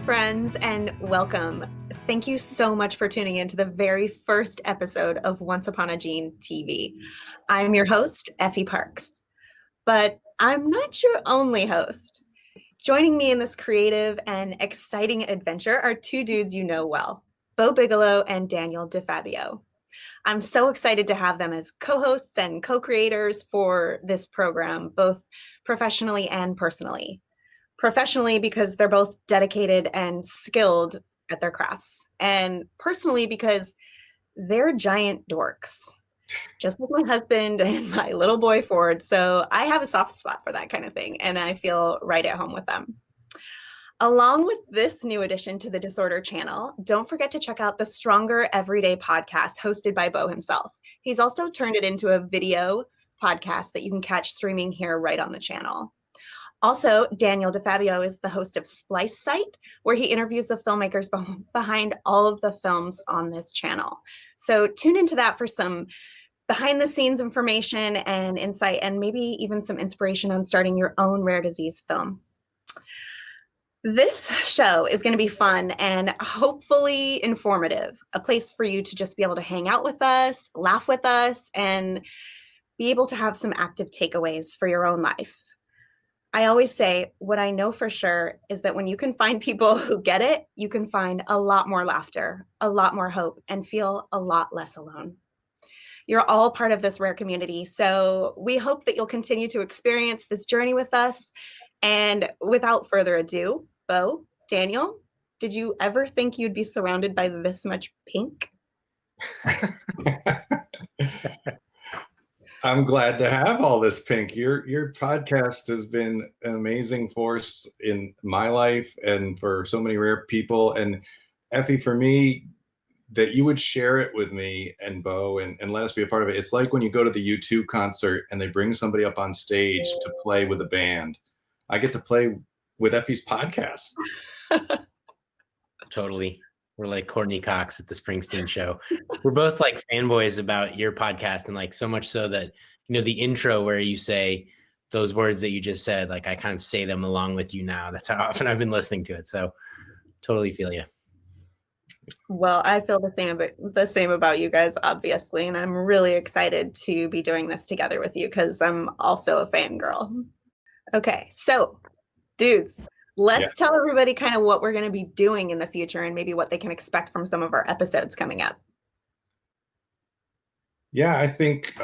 friends, and welcome. Thank you so much for tuning in to the very first episode of Once Upon a Gene TV. I'm your host, Effie Parks, but I'm not your only host. Joining me in this creative and exciting adventure are two dudes you know well, Bo Bigelow and Daniel DeFabio. I'm so excited to have them as co-hosts and co-creators for this program, both professionally and personally. Professionally, because they're both dedicated and skilled at their crafts, and personally, because they're giant dorks, just like my husband and my little boy Ford. So I have a soft spot for that kind of thing, and I feel right at home with them. Along with this new addition to the Disorder channel, don't forget to check out the Stronger Everyday podcast hosted by Bo himself. He's also turned it into a video podcast that you can catch streaming here right on the channel. Also, Daniel DeFabio is the host of Splice Site, where he interviews the filmmakers behind all of the films on this channel. So tune into that for some behind the scenes information and insight, and maybe even some inspiration on starting your own rare disease film. This show is going to be fun and hopefully informative, a place for you to just be able to hang out with us, laugh with us, and be able to have some active takeaways for your own life. I always say, what I know for sure is that when you can find people who get it, you can find a lot more laughter, a lot more hope, and feel a lot less alone. You're all part of this rare community, so we hope that you'll continue to experience this journey with us. And without further ado, Bo, Daniel, did you ever think you'd be surrounded by this much pink? I'm glad to have all this pink. Your podcast has been an amazing force in my life and for so many rare people. And Effie, for me, that you would share it with me and Bo and let us be a part of it. It's like when you go to the U2 concert and they bring somebody up on stage to play with a band. I get to play with Effie's podcast. Totally. We're like Courtney Cox at the Springsteen show. We're both like fanboys about your podcast, and like so much so that, you know, the intro where you say those words that you just said, like I kind of say them along with you now. That's how often I've been listening to it. So totally feel you. Well, I feel the same about you guys, obviously, and I'm really excited to be doing this together with you because I'm also a fangirl. Okay, so dudes, let's tell everybody kind of what we're going to be doing in the future and maybe what they can expect from some of our episodes coming up. Yeah, I think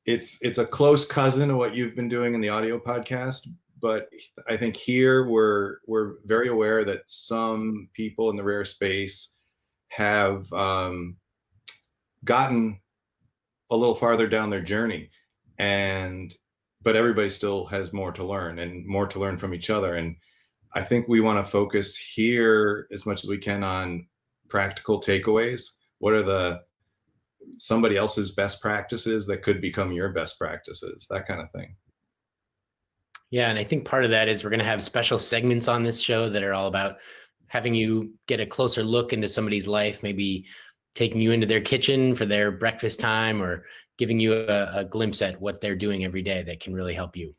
it's a close cousin of what you've been doing in the audio podcast, but I think here we're very aware that some people in the rare space have gotten a little farther down their journey, but everybody still has more to learn and more to learn from each other. And I think we want to focus here as much as we can on practical takeaways. What are somebody else's best practices that could become your best practices, that kind of thing. Yeah, and I think part of that is we're going to have special segments on this show that are all about having you get a closer look into somebody's life, maybe taking you into their kitchen for their breakfast time or giving you a glimpse at what they're doing every day that can really help you.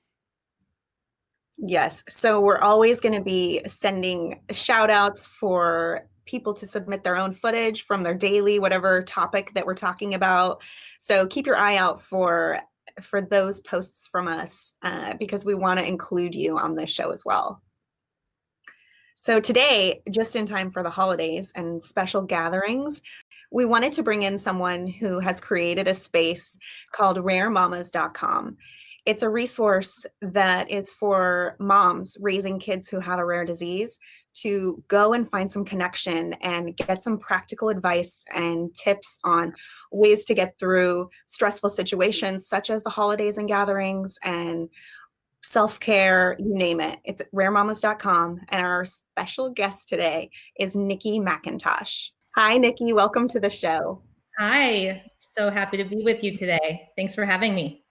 Yes. So we're always going to be sending shout outs for people to submit their own footage from their daily, whatever topic that we're talking about. So keep your eye out for those posts from us because we want to include you on this show as well. So today, just in time for the holidays and special gatherings, we wanted to bring in someone who has created a space called raremamas.com. It's a resource that is for moms raising kids who have a rare disease to go and find some connection and get some practical advice and tips on ways to get through stressful situations such as the holidays and gatherings and self-care, you name it. It's at raremamas.com. And our special guest today is Nikki McIntosh. Hi, Nikki. Welcome to the show. Hi. So happy to be with you today. Thanks for having me.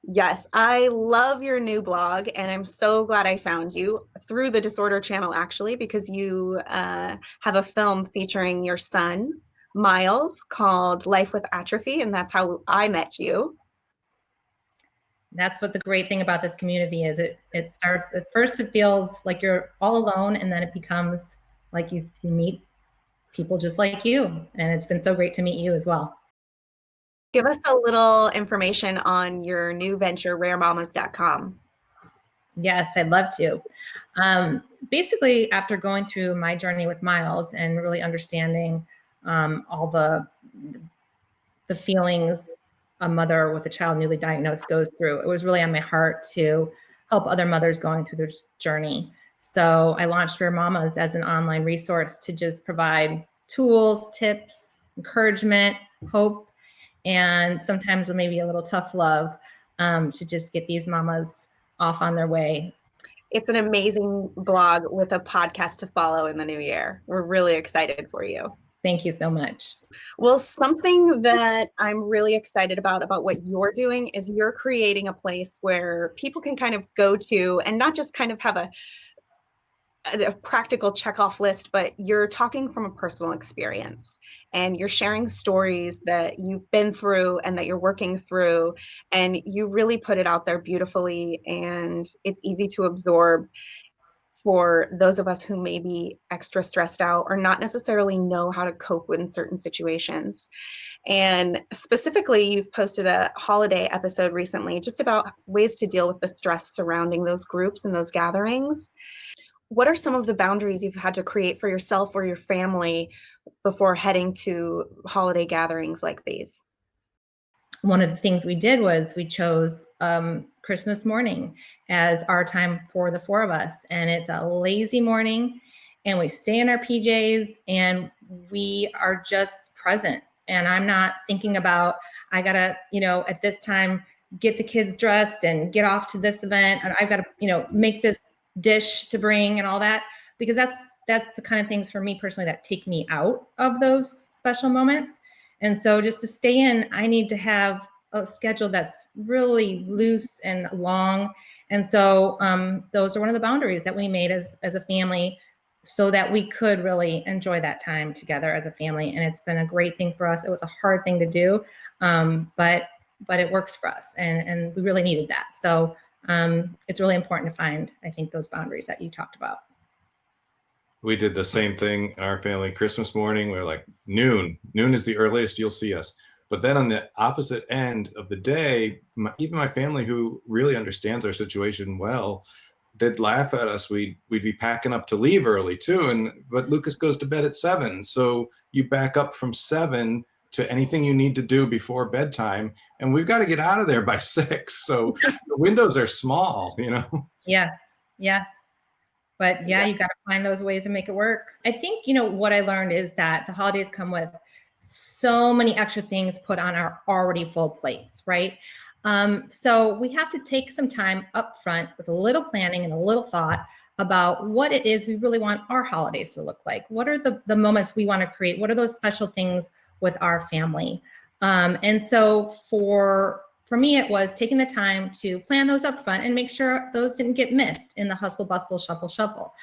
Yes, I love your new blog, and I'm so glad I found you through the Disorder channel, actually, because you have a film featuring your son, Miles, called Life with Atrophy, and that's how I met you. That's what the great thing about this community is. It starts, at first it feels like you're all alone, and then it becomes like you meet people just like you. And it's been so great to meet you as well. Give us a little information on your new venture, raremamas.com. Yes, I'd love to. Basically, after going through my journey with Miles and really understanding all the feelings a mother with a child newly diagnosed goes through, it was really on my heart to help other mothers going through this journey. So I launched Rare Mamas as an online resource to just provide tools, tips, encouragement, hope, and sometimes maybe a little tough love to just get these mamas off on their way. It's an amazing blog with a podcast to follow in the new year. We're really excited for you. Thank you so much. Well, something that I'm really excited about what you're doing is you're creating a place where people can kind of go to and not just kind of have a practical checkoff list, but you're talking from a personal experience and you're sharing stories that you've been through and that you're working through, and you really put it out there beautifully, and it's easy to absorb for those of us who may be extra stressed out or not necessarily know how to cope in certain situations. And specifically, you've posted a holiday episode recently just about ways to deal with the stress surrounding those groups and those gatherings. What are some of the boundaries you've had to create for yourself or your family before heading to holiday gatherings like these? One of the things we did was we chose Christmas morning as our time for the four of us. And it's a lazy morning, and we stay in our PJs and we are just present. And I'm not thinking about, I gotta, at this time, get the kids dressed and get off to this event. And I've got to, make this dish to bring and all that, because that's the kind of things for me personally that take me out of those special moments. And so just to stay in, I need to have a schedule that's really loose and long. And so those are one of the boundaries that we made as a family, so that we could really enjoy that time together as a family. And it's been a great thing for us. It was a hard thing to do, but it works for us, and we really needed that. So it's really important to find, I think, those boundaries that you talked about. We did the same thing. Our family, Christmas morning, we were like, noon is the earliest you'll see us. But then on the opposite end of the day, even my family, who really understands our situation well, they'd laugh at us. We'd be packing up to leave early too. But Lucas goes to bed at 7. So you back up from 7 to anything you need to do before bedtime. And we've got to get out of there by 6. So the windows are small, Yes. But yeah, you got to find those ways to make it work. I think, what I learned is that the holidays come with so many extra things put on our already full plates, right? So we have to take some time up front with a little planning and a little thought about what it is we really want our holidays to look like. What are the moments we want to create? What are those special things with our family? And so for me, it was taking the time to plan those up front and make sure those didn't get missed in the hustle, bustle, shuffle.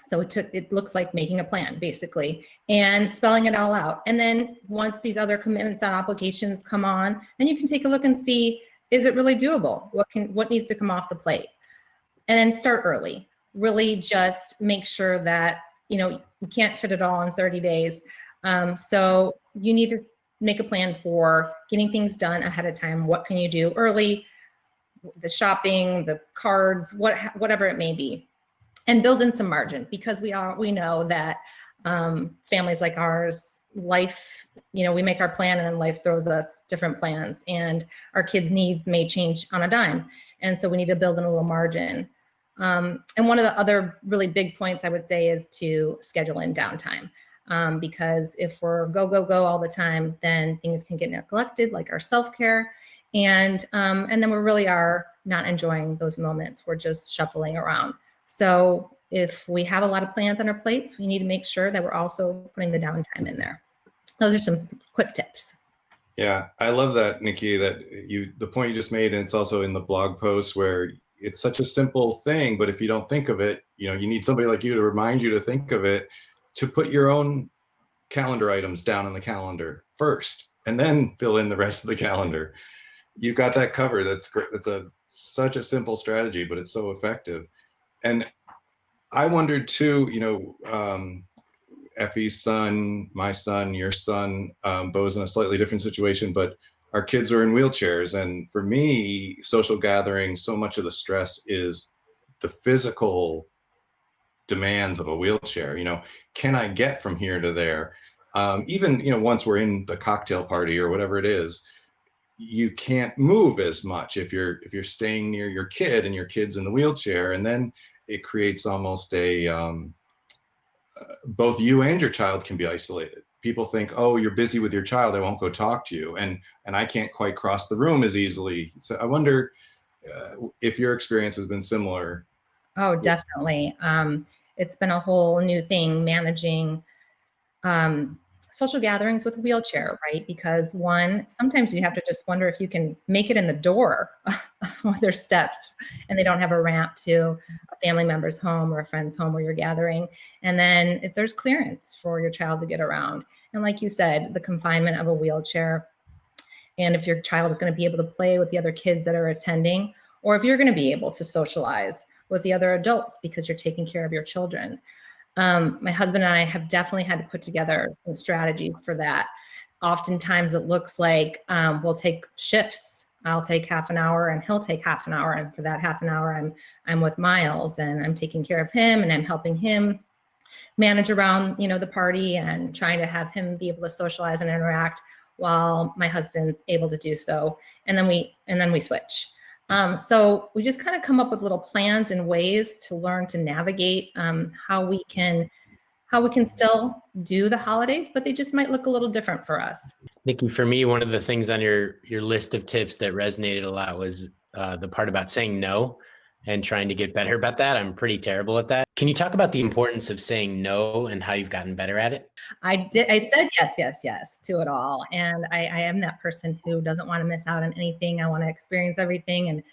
So it looks like making a plan, basically, and spelling it all out. And then once these other commitments and obligations come on, then you can take a look and see, is it really doable? What needs to come off the plate? And then start early. Really just make sure that, you can't fit it all in 30 days. So you need to make a plan for getting things done ahead of time. What can you do early? The shopping, the cards, whatever it may be. And build in some margin, because we know that families like ours, life, we make our plan and then life throws us different plans, and our kids' needs may change on a dime. And so we need to build in a little margin. And one of the other really big points I would say is to schedule in downtime. Because if we're go all the time, then things can get neglected, like our self-care. And then we really are not enjoying those moments. We're just shuffling around. So if we have a lot of plans on our plates, we need to make sure that we're also putting the downtime in there. Those are some quick tips. Yeah, I love that, Nikki, that the point you just made, and it's also in the blog post, where it's such a simple thing, but if you don't think of it, you need somebody like you to remind you to think of it, to put your own calendar items down on the calendar first, and then fill in the rest of the calendar. you got that covered. That's great. That's such a simple strategy, but it's so effective. And I wondered too, Effie's son, my son, your son, Bo's in a slightly different situation, but our kids are in wheelchairs. And for me, social gatherings, so much of the stress is the physical demands of a wheelchair. Can I get from here to there? Even, once we're in the cocktail party or whatever it is, you can't move as much if you're staying near your kid and your kid's in the wheelchair. And then it creates almost both you and your child can be isolated. People think, oh, you're busy with your child, I won't go talk to you. And I can't quite cross the room as easily. So I wonder if your experience has been similar. Oh, definitely. It's been a whole new thing managing social gatherings with a wheelchair, right? Because sometimes you have to just wonder if you can make it in the door with their steps and they don't have a ramp to a family member's home or a friend's home where you're gathering. And then if there's clearance for your child to get around. And like you said, the confinement of a wheelchair. And if your child is going to be able to play with the other kids that are attending, or if you're going to be able to socialize with the other adults because you're taking care of your children. My husband and I have definitely had to put together some strategies for that. Oftentimes it looks like we'll take shifts. I'll take half an hour and he'll take half an hour. And for that half an hour, I'm with Miles and I'm taking care of him and I'm helping him manage around, the party and trying to have him be able to socialize and interact while my husband's able to do so. And then we switch. So we just kind of come up with little plans and ways to learn to navigate how we can still do the holidays, but they just might look a little different for us. Nikki, for me, one of the things on your list of tips that resonated a lot was the part about saying no and trying to get better about that. I'm pretty terrible at that. Can you talk about the importance of saying no and how you've gotten better at it? I said yes to it all. And I am that person who doesn't want to miss out on anything. I want to experience everything and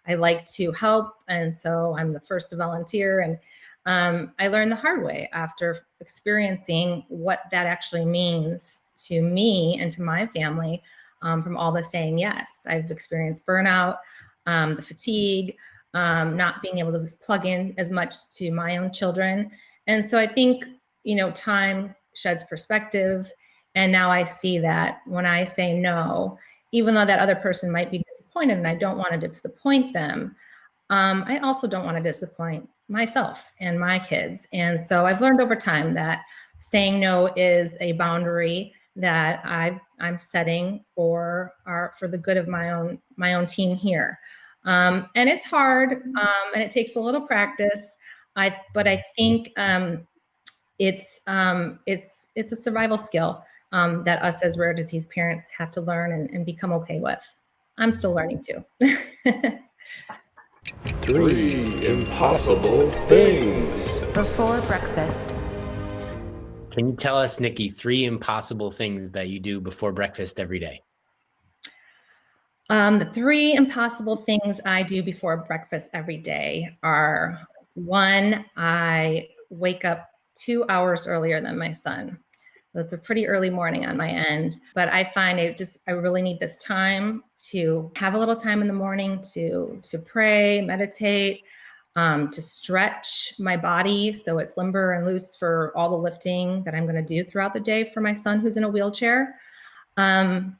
I like to help. And so I'm the first to volunteer. And I learned the hard way after experiencing what that actually means to me and to my family from all the saying yes. I've experienced burnout, the fatigue, not being able to plug in as much to my own children. And so I think, time sheds perspective. And now I see that when I say no, even though that other person might be disappointed and I don't want to disappoint them, I also don't want to disappoint myself and my kids. And so I've learned over time that saying no is a boundary that I'm setting for the good of my own team here. And it's hard, and it takes a little practice. But I think it's a survival skill that us as rare disease parents have to learn and become okay with. I'm still learning too. 3 impossible things before breakfast. Can you tell us, Nikki, 3 impossible things that you do before breakfast every day? The 3 impossible things I do before breakfast every day are: 1, I wake up 2 hours earlier than my son. That's a pretty early morning on my end, but I find I really need this time to have a little time in the morning to pray, meditate, to stretch my body so it's limber and loose for all the lifting that I'm going to do throughout the day for my son who's in a wheelchair. And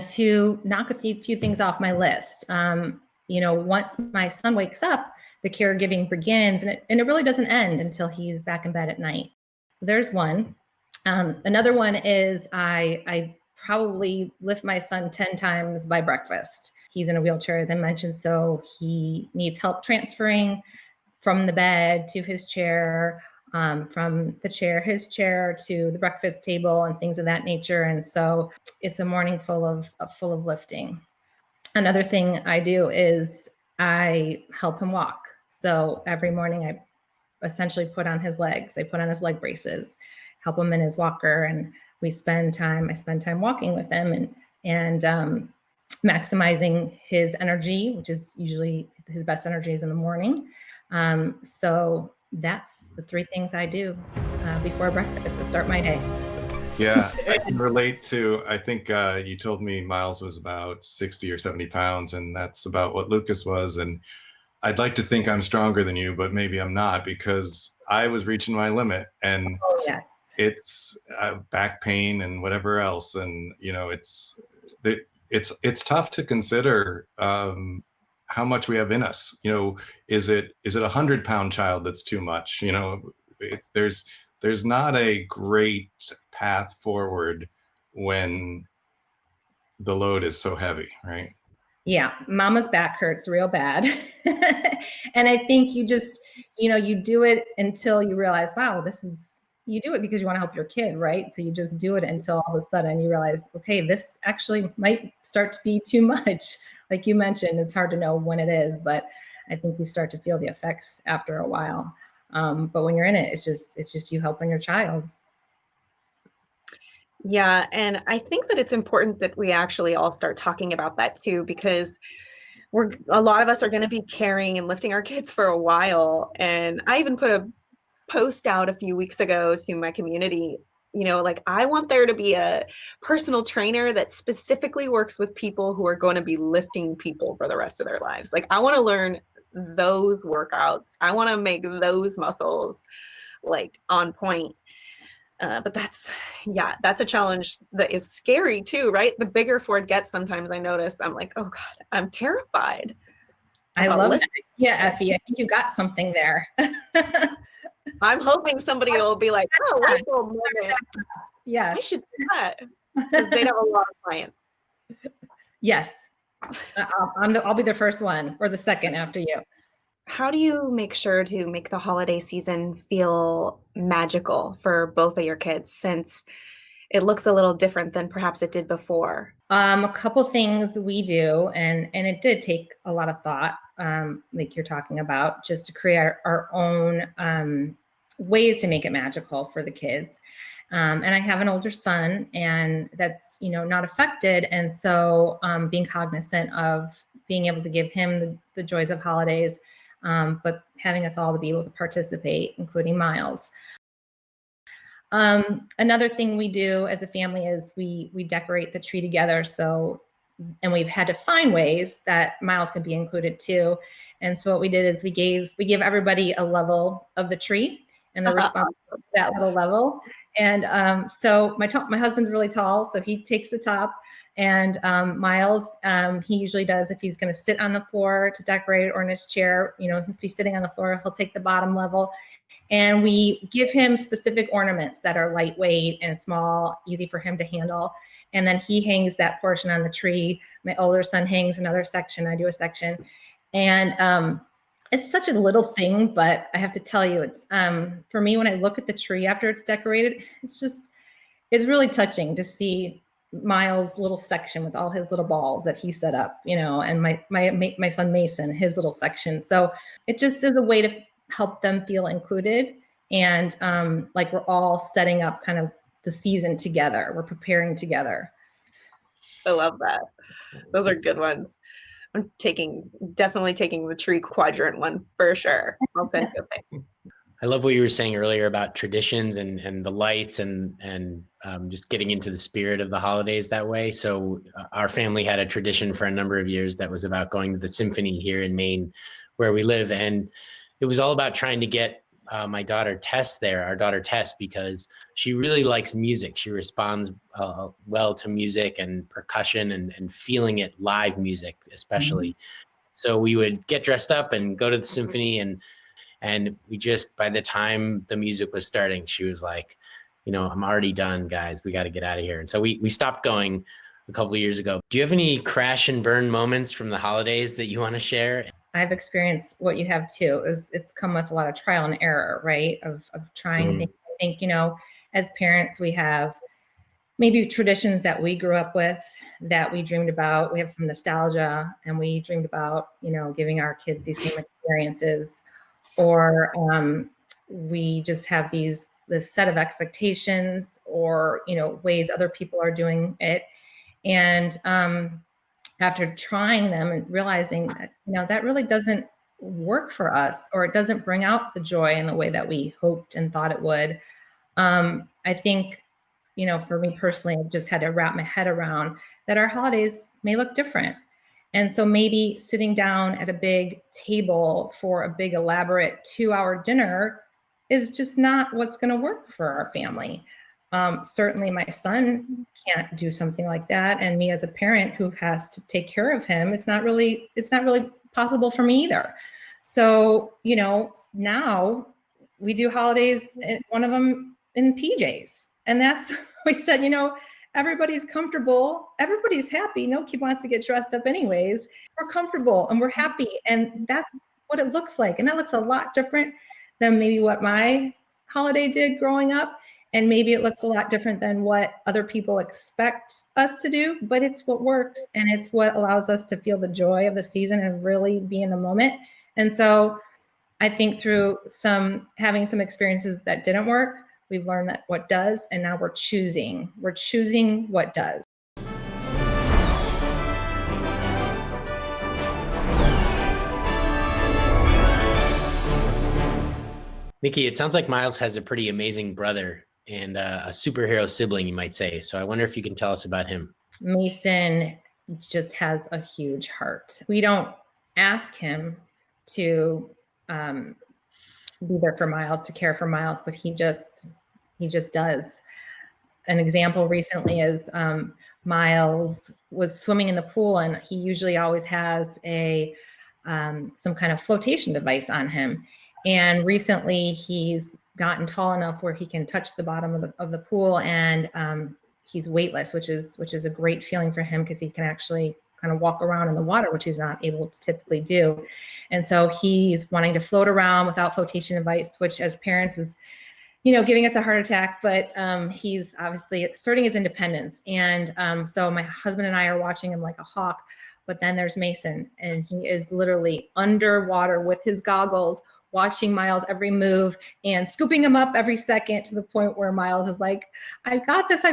to knock a few things off my list. Once my son wakes up, the caregiving begins, and it really doesn't end until he's back in bed at night. So there's one. Another one is I probably lift my son 10 times by breakfast. He's in a wheelchair, as I mentioned, so he needs help transferring from the bed to his chair, from his chair to the breakfast table and things of that nature. And so it's a morning full of lifting. Another thing I do is I help him walk. So every morning I essentially put on his legs. I put on his leg braces, help him in his walker, and I spend time walking with him and maximizing his energy, which is usually his best energy is in the morning. So that's the 3 things I do before breakfast to start my day. Yeah, I can relate to, I think you told me Miles was about 60 or 70 pounds, and that's about what Lucas was. And I'd like to think I'm stronger than you, but maybe I'm not, because I was reaching my limit, and Oh, yes. it's back pain and whatever else. And, it's tough to consider how much we have in us. Is it a 100-pound child that's too much? There's not a great path forward when the load is so heavy, right? Yeah, mama's back hurts real bad. And I think you just, you do it until you realize, wow, you do it because you want to help your kid, right? So you just do it until all of a sudden you realize, okay, this actually might start to be too much. Like you mentioned, it's hard to know when it is, but I think we start to feel the effects after a while. But when you're in it, it's just you helping your child. Yeah, and I think that it's important that we actually all start talking about that too, because a lot of us are going to be carrying and lifting our kids for a while. And I even put a post out a few weeks ago to my community, like I want there to be a personal trainer that specifically works with people who are going to be lifting people for the rest of their lives. Like I want to learn those workouts. I want to make those muscles like on point. But that's a challenge that is scary too, right? The bigger Ford gets, sometimes I notice I'm like, oh God, I'm terrified. I love that. Yeah, Effie, I think you got something there. I'm hoping somebody will be like, oh, wait a moment. Yes. I should do that. Because they'd have a lot of clients. Yes. I'll be the first one or the second after you. How do you make sure to make the holiday season feel magical for both of your kids, since it looks a little different than perhaps it did before? A couple things we do, and it did take a lot of thought, like you're talking about, just to create our own ways to make it magical for the kids. And I have an older son, and that's not affected, and so being cognizant of being able to give him the joys of holidays, but having us all to be able to participate, including Miles. Another thing we do as a family is we decorate the tree together. And we've had to find ways that Miles can be included too. And so what we did is we give everybody a level of the tree, and they're responsible for that little level. And so my husband's really tall, so he takes the top. And Miles, he usually does, if he's going to sit on the floor to decorate or in his chair, if he's sitting on the floor, he'll take the bottom level. And we give him specific ornaments that are lightweight and small, easy for him to handle. And then he hangs that portion on the tree. My older son hangs another section. I do a section. And it's such a little thing, but I have to tell you, it's for me, when I look at the tree after it's decorated, it's really touching to see Miles' little section with all his little balls that he set up, and my son Mason, his little section. So it just is a way to help them feel included, and like we're all setting up kind of the season together. We're preparing together. I love that. Those are good ones. I'm definitely taking the tree quadrant one for sure. I'll send you a thing. I love what you were saying earlier about traditions and the lights and just getting into the spirit of the holidays that way. So our family had a tradition for a number of years that was about going to the symphony here in Maine, where we live. And it was all about trying to get our daughter Tess, because she really likes music. She responds well to music and percussion and feeling it, live music especially. Mm-hmm. So we would get dressed up and go to the symphony, and we just, by the time the music was starting, she was like, I'm already done, guys. We got to get out of here. And so we stopped going a couple of years ago. Do you have any crash and burn moments from the holidays that you want to share? I've experienced what you have too. It's come with a lot of trial and error, right? Of trying things. I think, as parents, we have maybe traditions that we grew up with that we dreamed about. We have some nostalgia, and we dreamed about, giving our kids these same experiences. Or we just have this set of expectations, or ways other people are doing it, and after trying them and realizing that that really doesn't work for us, or it doesn't bring out the joy in the way that we hoped and thought it would. I think for me personally, I've just had to wrap my head around that our holidays may look different. And so maybe sitting down at a big table for a big elaborate 2-hour dinner is just not what's going to work for our family. Certainly my son can't do something like that. And me as a parent who has to take care of him, it's not really possible for me either. So, now we do holidays, one of them in PJs. And that's, we said, everybody's comfortable, everybody's happy. No kid wants to get dressed up anyways. We're comfortable and we're happy. And that's what it looks like. And that looks a lot different than maybe what my holiday did growing up. And maybe it looks a lot different than what other people expect us to do, but it's what works. And it's what allows us to feel the joy of the season and really be in the moment. And so I think through having some experiences that didn't work, we've learned that what does, and now we're choosing what does. Nikki, it sounds like Miles has a pretty amazing brother and a superhero sibling, you might say. So I wonder if you can tell us about him. Mason just has a huge heart. We don't ask him to be there for Miles, to care for Miles, but he just does. An example recently is Miles was swimming in the pool, and he usually always has some kind of flotation device on him. And recently he's gotten tall enough where he can touch the bottom of the pool, and he's weightless, which is a great feeling for him because he can actually kind of walk around in the water, which he's not able to typically do. And so he's wanting to float around without flotation device, which as parents is, giving us a heart attack, but he's obviously asserting his independence. And so my husband and I are watching him like a hawk, but then there's Mason, and he is literally underwater with his goggles, watching Miles' every move and scooping him up every second, to the point where Miles is like, I've got this.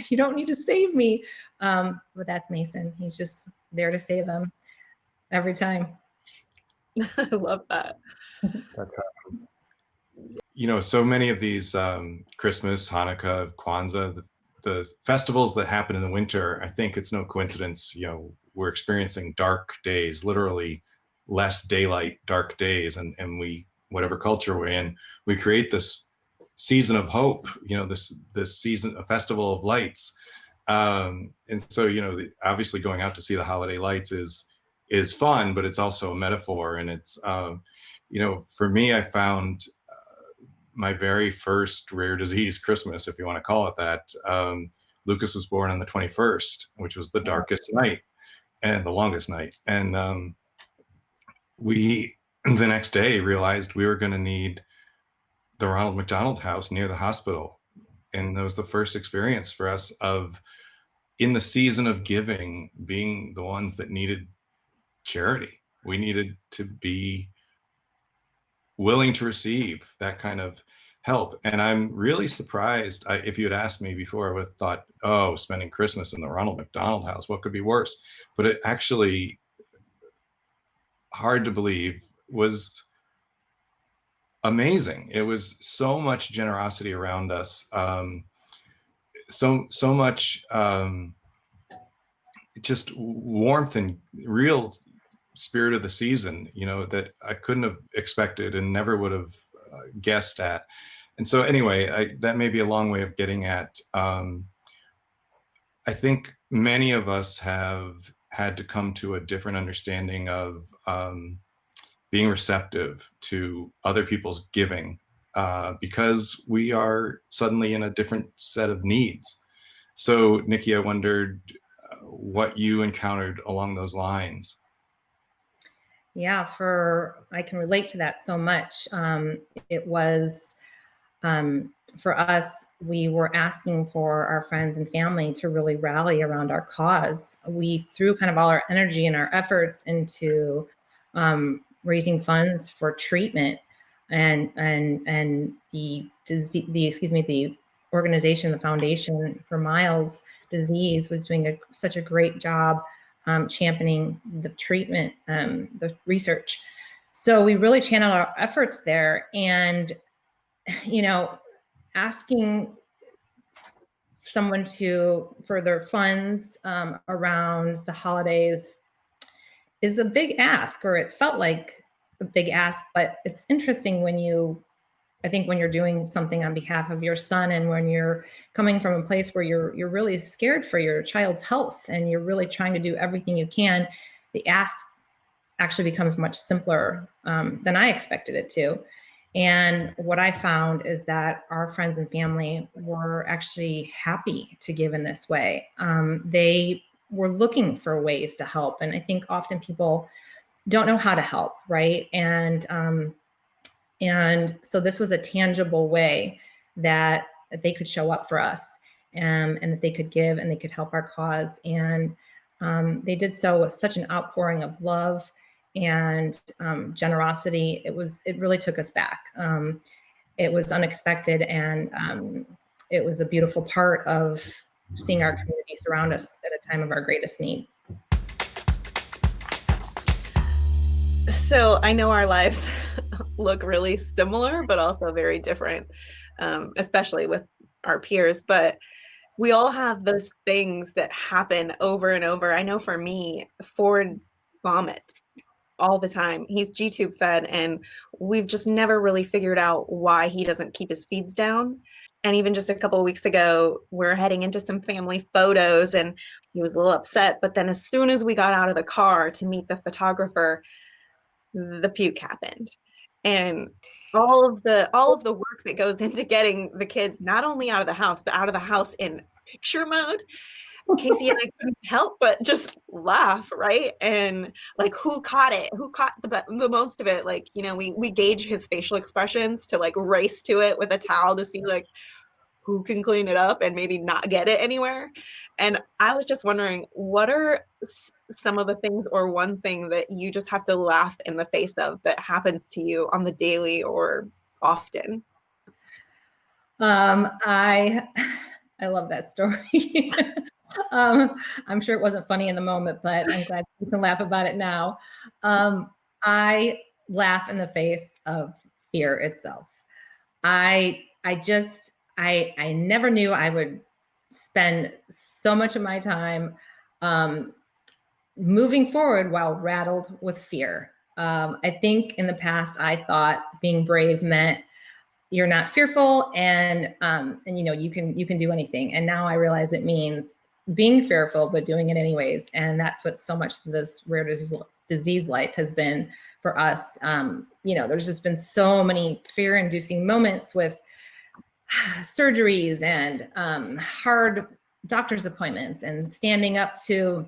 You don't need to save me. But that's Mason. He's just there to save them every time. I love that. That's awesome. So many of these Christmas, Hanukkah, Kwanzaa, the festivals that happen in the winter, I think it's no coincidence, we're experiencing dark days, literally less daylight, dark days, and we, whatever culture we're in, we create this season of hope, this season, a festival of lights. And so, obviously going out to see the holiday lights is fun, but it's also a metaphor. And it's, for me, I found my very first rare disease Christmas, if you want to call it that. Lucas was born on the 21st, which was the darkest night and the longest night. And we, the next day, realized we were going to need the Ronald McDonald House near the hospital. And that was the first experience for us of, in the season of giving, being the ones that needed charity. We needed to be willing to receive that kind of help. And I'm really surprised. If you had asked me before, I would have thought, spending Christmas in the Ronald McDonald House, what could be worse? But it actually, hard to believe, was amazing. It was so much generosity around us. So much just warmth and real spirit of the season, that I couldn't have expected and never would have guessed at. And so anyway, that may be a long way of getting at, I think many of us have had to come to a different understanding of being receptive to other people's giving, because we are suddenly in a different set of needs. So Nikki, I wondered what you encountered along those lines. Yeah, I can relate to that so much. It was, for us, we were asking for our friends and family to really rally around our cause. We threw kind of all our energy and our efforts into raising funds for treatment, and the organization, the Foundation for Miles' Disease, was doing such a great job championing the treatment, the research. So we really channeled our efforts there, and asking someone for their funds around the holidays is a big ask, or it felt like a big ask. But it's interesting I think when you're doing something on behalf of your son, and when you're coming from a place where you're really scared for your child's health, and you're really trying to do everything you can, the ask actually becomes much simpler than I expected it to. And what I found is that our friends and family were actually happy to give in this way. They were looking for ways to help. And I think often people don't know how to help, right? And so this was a tangible way that they could show up for us, and that they could give and they could help our cause. And they did so with such an outpouring of love and generosity. It really took us back. It was unexpected, and it was a beautiful part of seeing our community surround us at a time of our greatest need. So I know our lives look really similar, but also very different, especially with our peers. But we all have those things that happen over and over. I know for me, Ford vomits all the time. He's G-tube fed, and we've just never really figured out why he doesn't keep his feeds down. And even just a couple of weeks ago, we're heading into some family photos, and he was a little upset. But then as soon as we got out of the car to meet the photographer, the puke happened. And all of the work that goes into getting the kids not only out of the house, but out of the house in picture mode, Casey and I couldn't help but just laugh, right? And like, who caught it? Who caught the most of it? Like, we gauge his facial expressions to like race to it with a towel to see like who can clean it up and maybe not get it anywhere. And I was just wondering, what are some of the things, or one thing that you just have to laugh in the face of that happens to you on the daily or often? I love that story. I'm sure it wasn't funny in the moment, but I'm glad you can laugh about it now. I laugh in the face of fear itself. I never knew I would spend so much of my time moving forward while rattled with fear. I think in the past I thought being brave meant you're not fearful, and you can do anything. And now I realize it means being fearful but doing it anyways. And that's what so much of this rare disease life has been for us. There's just been so many fear-inducing moments with surgeries and hard doctor's appointments, and standing up to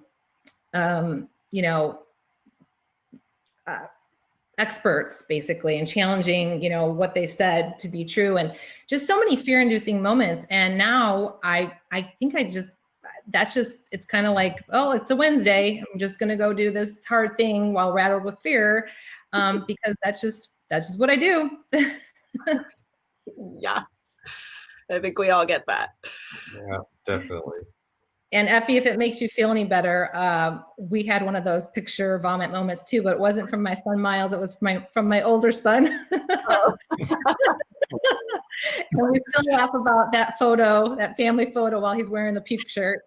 experts basically, and challenging what they said to be true, and just so many fear-inducing moments. And now I think it's kind of like, oh, it's a Wednesday, I'm just gonna go do this hard thing while rattled with fear, because that's just what I do. Yeah, I think we all get that. Yeah, definitely. And Effie, if it makes you feel any better, we had one of those picture vomit moments too, but it wasn't from my son Miles. It was from my older son. Oh. And we still laugh about that photo, that family photo, while he's wearing the puke shirt.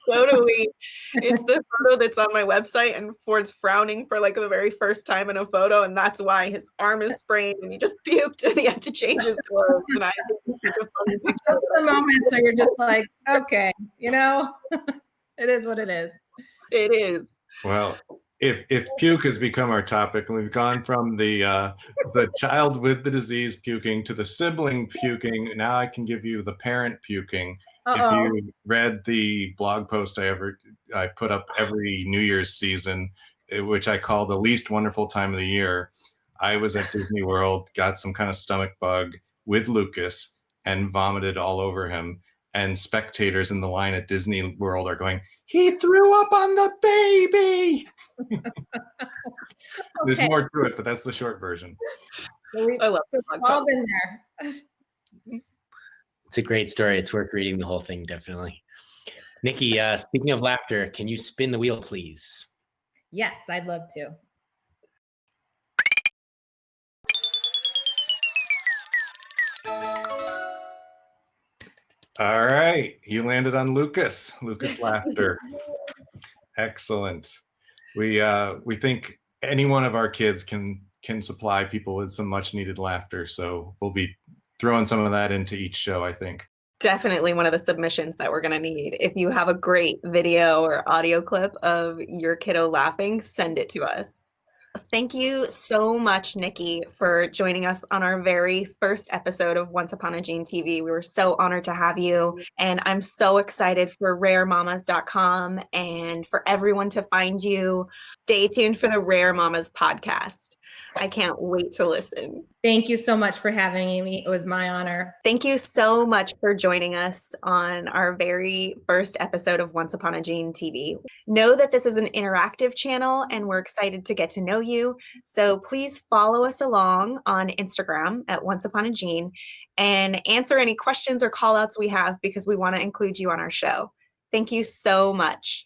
So do we. It's the photo that's on my website, and Ford's frowning for like the very first time in a photo, and that's why his arm is sprained and he just puked and he had to change his clothes. And I think it's such a funny picture. Those are the moments where you're just like, okay, it is what it is. It is. Well, if puke has become our topic, and we've gone from the child with the disease puking to the sibling puking, now I can give you the parent puking. Uh-oh. If you read the blog post I put up every New Year's season, which I call the least wonderful time of the year, I was at Disney World, got some kind of stomach bug with Lucas, and vomited all over him. And spectators in the line at Disney World are going, "He threw up on the baby." Okay. There's more to it, but that's the short version. I love it. We've all been there. It's a great story. It's worth reading the whole thing, definitely. Nikki, speaking of laughter, can you spin the wheel, please? Yes, I'd love to. All right. You landed on Lucas. Lucas Laughter. Excellent. We think any one of our kids can supply people with some much needed laughter. So we'll be throwing some of that into each show, I think. Definitely one of the submissions that we're going to need. If you have a great video or audio clip of your kiddo laughing, send it to us. Thank you so much, Nikki, for joining us on our very first episode of Once Upon a Gene TV. We were so honored to have you, and I'm so excited for raremamas.com and for everyone to find you. Stay tuned for the Rare Mamas podcast. I can't wait to listen. Thank you so much for having me. It was my honor. Thank you so much for joining us on our very first episode of Once Upon a Gene TV. Know that this is an interactive channel and we're excited to get to know you. So please follow us along on Instagram at Once Upon a Gene and answer any questions or call outs we have because we want to include you on our show. Thank you so much.